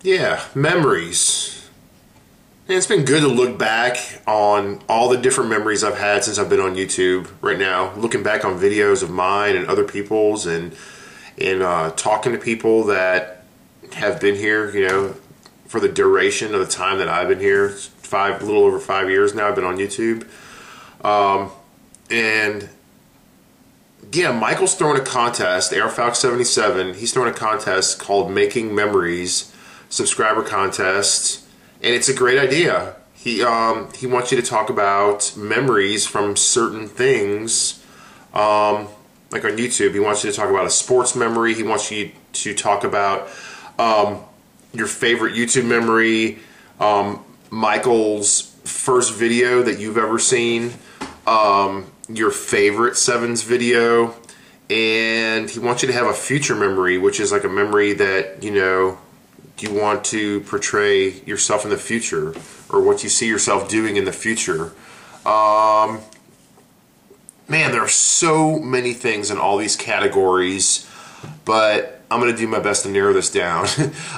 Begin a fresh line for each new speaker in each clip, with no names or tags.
Yeah, memories. And it's been good to look back on all the different memories I've had since I've been on YouTube right now. Looking back on videos of mine and other people's and talking to people that have been here, you know, for the duration of the time that I've been here. It's a little over 5 years now I've been on YouTube. And yeah, Michael's throwing a contest, ARFALC77, he's throwing a contest called Making Memories, subscriber contest, and it's a great idea. He wants you to talk about memories from certain things, like on YouTube. He wants you to talk about a sports memory. He wants you to talk about your favorite YouTube memory, Michael's first video that you've ever seen, your favorite Sevens video, and he wants you to have a future memory, which is like a memory that, you know, you want to portray yourself in the future, or what you see yourself doing in the future. Man, there are so many things in all these categories, but I'm going to do my best to narrow this down.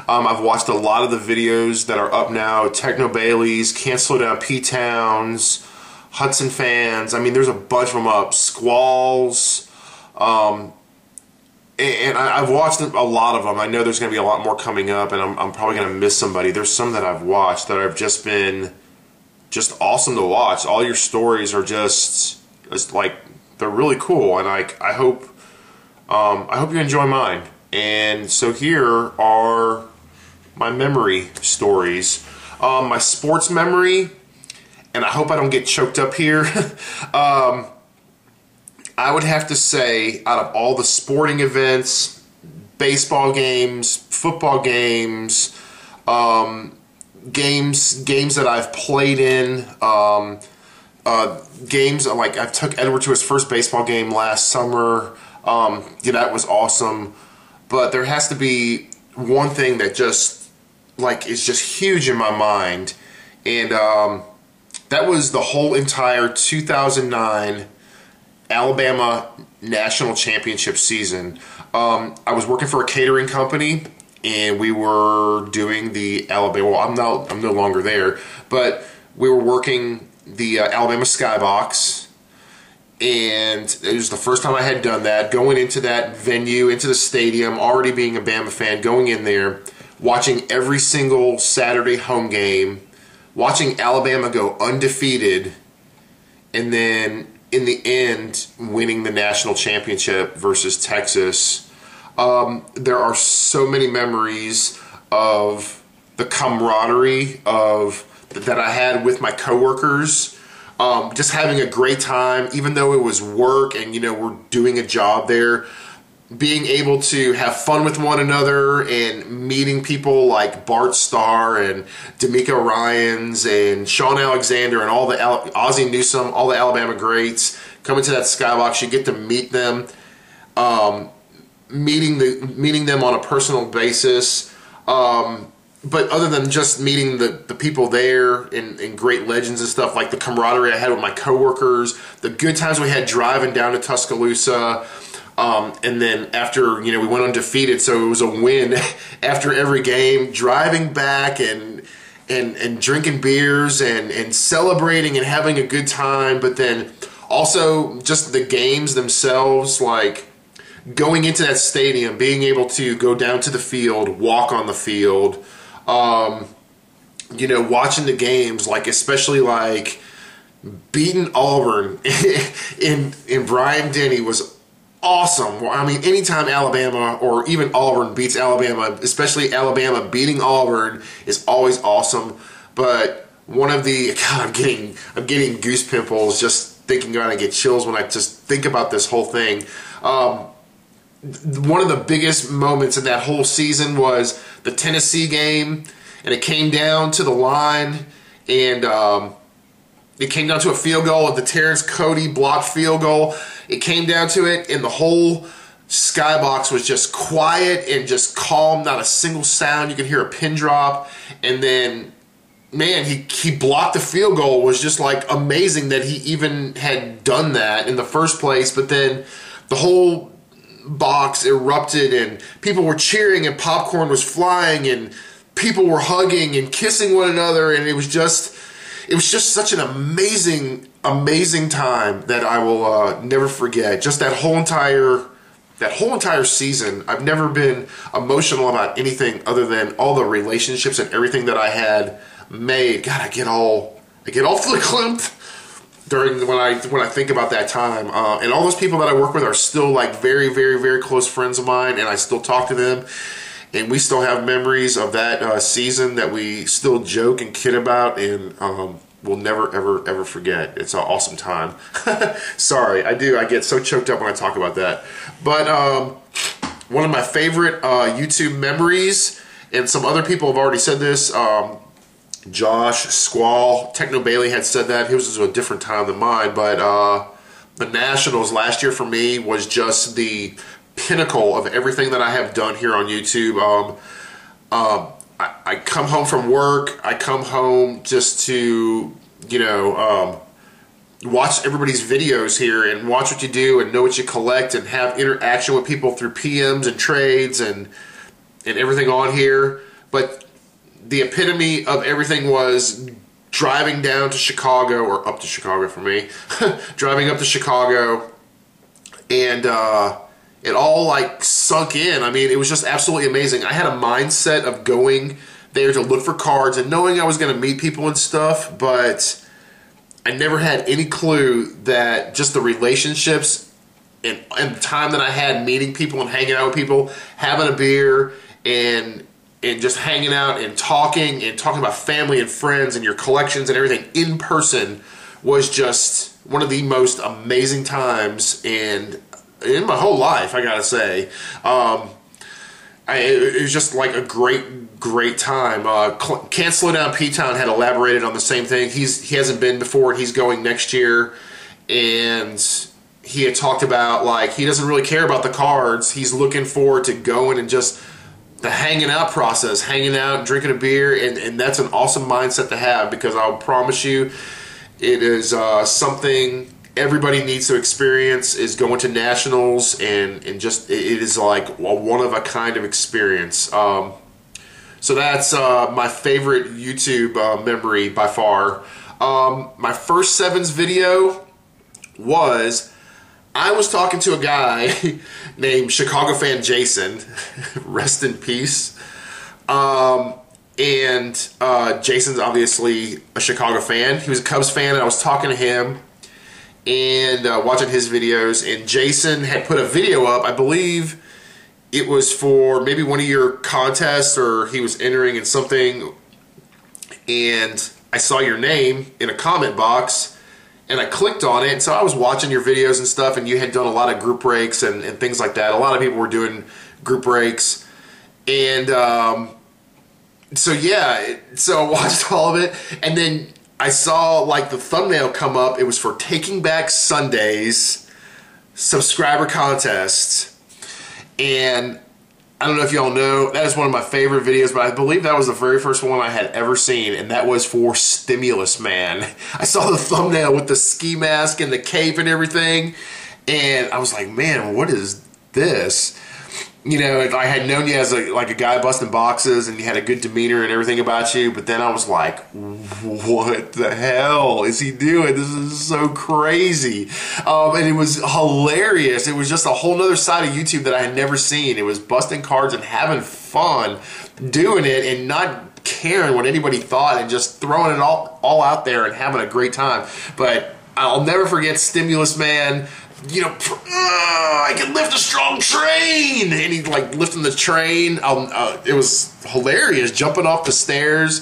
I've watched a lot of the videos that are up now, Techno Baileys, Can't Slow Down P-Towns, Hudson Fans. I mean, there's a bunch of them up. Squalls. And I've watched a lot of them. I know there's going to be a lot more coming up, and I'm probably going to miss somebody. There's some that I've watched that have just been awesome to watch. All your stories are just like, they're really cool, and I hope you enjoy mine. And so here are my memory stories. My sports memory, and I hope I don't get choked up here. I would have to say, out of all the sporting events, baseball games, football games, games that I've played in, games like I took Edward to his first baseball game last summer. Yeah, that was awesome. But there has to be one thing that just like is just huge in my mind, and that was the whole entire 2009 Alabama National Championship season. I was working for a catering company, and we were doing the Alabama. Well, I'm no longer there, but we were working the Alabama Skybox, and it was the first time I had done that. Going into that venue, into the stadium, already being a Bama fan, going in there, watching every single Saturday home game, watching Alabama go undefeated, and then in the end winning the national championship versus Texas. There are so many memories of the camaraderie that I had with my coworkers, just having a great time, even though it was work and, you know, we're doing a job there. Being able to have fun with one another and meeting people like Bart Starr and D'Amico Ryans and Sean Alexander and all the Ozzie Newsome, all the Alabama greats coming to that Skybox. You get to meet them, meeting them on a personal basis. But other than just meeting the people there and great legends and stuff, like the camaraderie I had with my coworkers, the good times we had driving down to Tuscaloosa. And then after, you know, we went undefeated, so it was a win after every game, driving back and drinking beers and celebrating and having a good time. But then also just the games themselves, like going into that stadium, being able to go down to the field, walk on the field, you know, watching the games, like especially like beating Auburn in Bryant-Denny was awesome. I mean, anytime Alabama or even Auburn beats Alabama, especially Alabama beating Auburn, is always awesome. But one of the, God, I'm getting goose pimples just thinking about it. I get chills when I just think about this whole thing. One of the biggest moments in that whole season was the Tennessee game, and it came down to the line, and it came down to a field goal, the Terrence Cody blocked field goal. It came down to it, and the whole Skybox was just quiet and just calm, not a single sound. You could hear a pin drop, and then, man, he blocked the field goal. It was just like amazing that he even had done that in the first place. But then the whole box erupted, and people were cheering, and popcorn was flying, and people were hugging and kissing one another, and it was just such an amazing time that I will never forget. Just that whole entire season. I've never been emotional about anything other than all the relationships and everything that I had made. God, I get all verklempt during when I think about that time. And all those people that I work with are still like very, very, very close friends of mine, and I still talk to them. And we still have memories of that season that we still joke and kid about, and we'll never, ever, ever forget. It's an awesome time. Sorry, I get so choked up when I talk about that. But one of my favorite YouTube memories, and some other people have already said this, Josh, Squall, Techno Bailey had said that. His was a different time than mine, but the Nationals last year for me was just the pinnacle of everything that I have done here on YouTube. I come home from work, I come home just to, you know, watch everybody's videos here and watch what you do and know what you collect and have interaction with people through PMs and trades and everything on here. But the epitome of everything was driving down to Chicago, or up to Chicago for me, driving up to Chicago, and it all like sunk in. I mean, it was just absolutely amazing. I had a mindset of going there to look for cards and knowing I was going to meet people and stuff, but I never had any clue that just the relationships and the time that I had meeting people and hanging out with people, having a beer and just hanging out and talking about family and friends and your collections and everything in person was just one of the most amazing times in my whole life, I gotta say. It was just like a great time. Can't Slow Down P-Town had elaborated on the same thing. He hasn't been before, and he's going next year, and he had talked about like he doesn't really care about the cards. He's looking forward to going and just the hanging out process, hanging out, drinking a beer, and that's an awesome mindset to have, because I'll promise you it is something everybody needs to experience, is going to nationals, and just it is like a one-of-a-kind of experience. So that's my favorite YouTube memory by far. My first Sevens video was, I was talking to a guy named Chicago fan Jason, rest in peace. Jason's obviously a Chicago fan. He was a Cubs fan, and I was talking to him and watching his videos, and Jason had put a video up. I believe it was for maybe one of your contests, or he was entering in something, and I saw your name in a comment box, and I clicked on it. And so I was watching your videos and stuff, and you had done a lot of group breaks and things like that. A lot of people were doing group breaks, and so yeah, so I watched all of it, and then I saw like the thumbnail come up. It was for Taking Back Sundays subscriber contest, and I don't know if y'all know, that is one of my favorite videos, but I believe that was the very first one I had ever seen, and that was for Stimulus Man. I saw the thumbnail with the ski mask and the cape and everything, and I was like, man, what is this? You know, I had known you as like a guy busting boxes, and you had a good demeanor and everything about you, but then I was like, what the hell is he doing? This is so crazy. And it was hilarious. It was just a whole nother side of YouTube that I had never seen. It was busting cards and having fun doing it and not caring what anybody thought and just throwing it all out there and having a great time. But I'll never forget Stimulus Man. You know, I can lift a strong train, and he like lifting the train. It was hilarious, jumping off the stairs.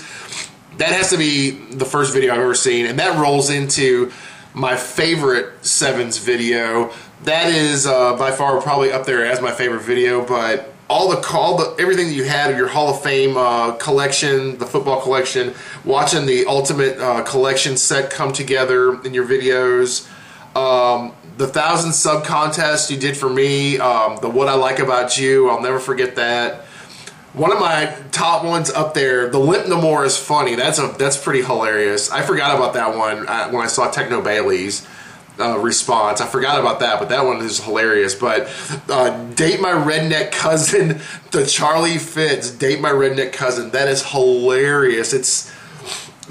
That has to be the first video I've ever seen, and that rolls into my favorite Sevens video. That is by far probably up there as my favorite video. But everything that you had of your Hall of Fame collection, the football collection, watching the Ultimate collection set come together in your videos. The 1,000 sub contest you did for me, the What I Like About You, I'll never forget that. One of my top ones up there, the Limp No More is funny. That's pretty hilarious. I forgot about that one when I saw Techno Bailey's. response. I forgot about that, but that one is hilarious. But date my redneck cousin, the Charlie Fitz, date my redneck cousin. That is hilarious. It's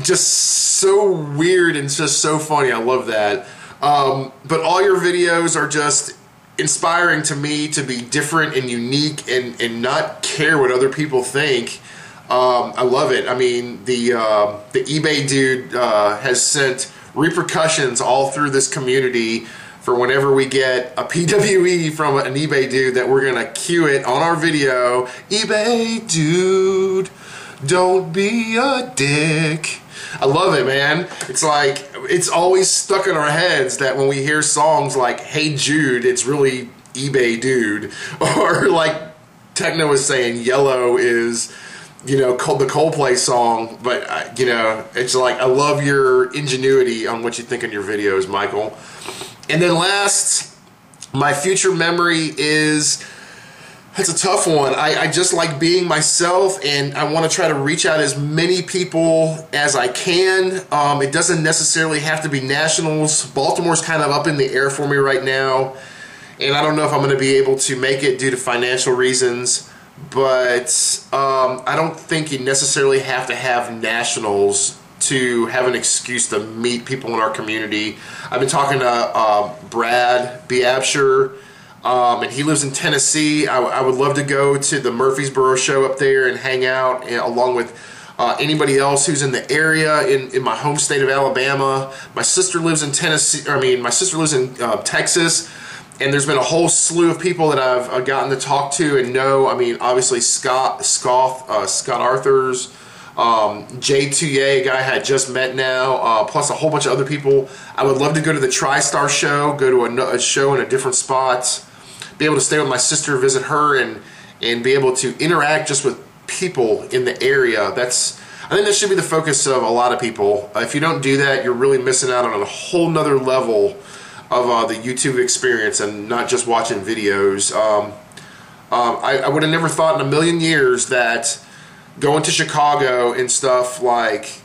just so weird and just so funny. I love that. But all your videos are just inspiring to me to be different and unique and not care what other people think. I love it. I mean, the eBay dude has sent repercussions all through this community for whenever we get a PWE from an eBay dude that we're gonna cue it on our video. eBay dude, don't be a dick. I love it, man. It's like, it's always stuck in our heads that when we hear songs like Hey Jude, it's really eBay dude. Or like Techno was saying, Yellow is, you know, the Coldplay song. But, you know, it's like, I love your ingenuity on what you think in your videos, Michael. And then last, my future memory is... It's a tough one. I just like being myself, and I want to try to reach out as many people as I can. It doesn't necessarily have to be nationals. Baltimore's kind of up in the air for me right now, and I don't know if I'm going to be able to make it due to financial reasons, but I don't think you necessarily have to have nationals to have an excuse to meet people in our community. I've been talking to Brad Biabsher, and he lives in Tennessee. I would love to go to the Murfreesboro show up there and hang out along with anybody else who's in the area in my home state of Alabama. My sister lives in Tennessee. I mean, my sister lives in Texas, and there's been a whole slew of people that I've gotten to talk to and know. I mean, obviously Scott Arthurs, J2A, a guy I had just met now, plus a whole bunch of other people. I would love to go to the TriStar show, go to a show in a different spot, be able to stay with my sister, visit her, and be able to interact just with people in the area. I think that should be the focus of a lot of people. If you don't do that, you're really missing out on a whole nother level of the YouTube experience and not just watching videos. I would have never thought in a million years that going to Chicago and stuff, like,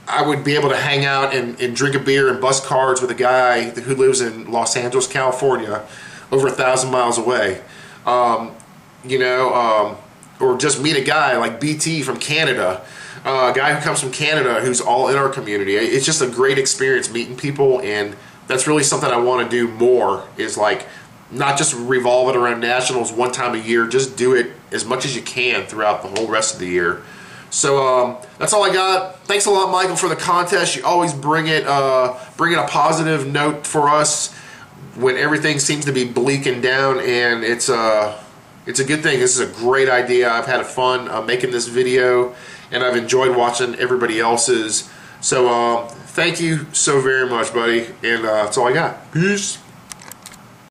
I would be able to hang out and drink a beer and bust cards with a guy who lives in Los Angeles, California, over 1,000 miles away. You know, or just meet a guy like BT from Canada, a guy who comes from Canada who's all in our community. It's just a great experience meeting people, and that's really something I want to do more, is like not just revolve it around nationals one time a year, just do it as much as you can throughout the whole rest of the year. So that's all I got. Thanks a lot, Michael, for the contest. You always bring it a positive note for us when everything seems to be bleaking down, and it's a good thing. This is a great idea. I've had fun making this video, and I've enjoyed watching everybody else's. So thank you so very much, buddy, and that's all I got. Peace.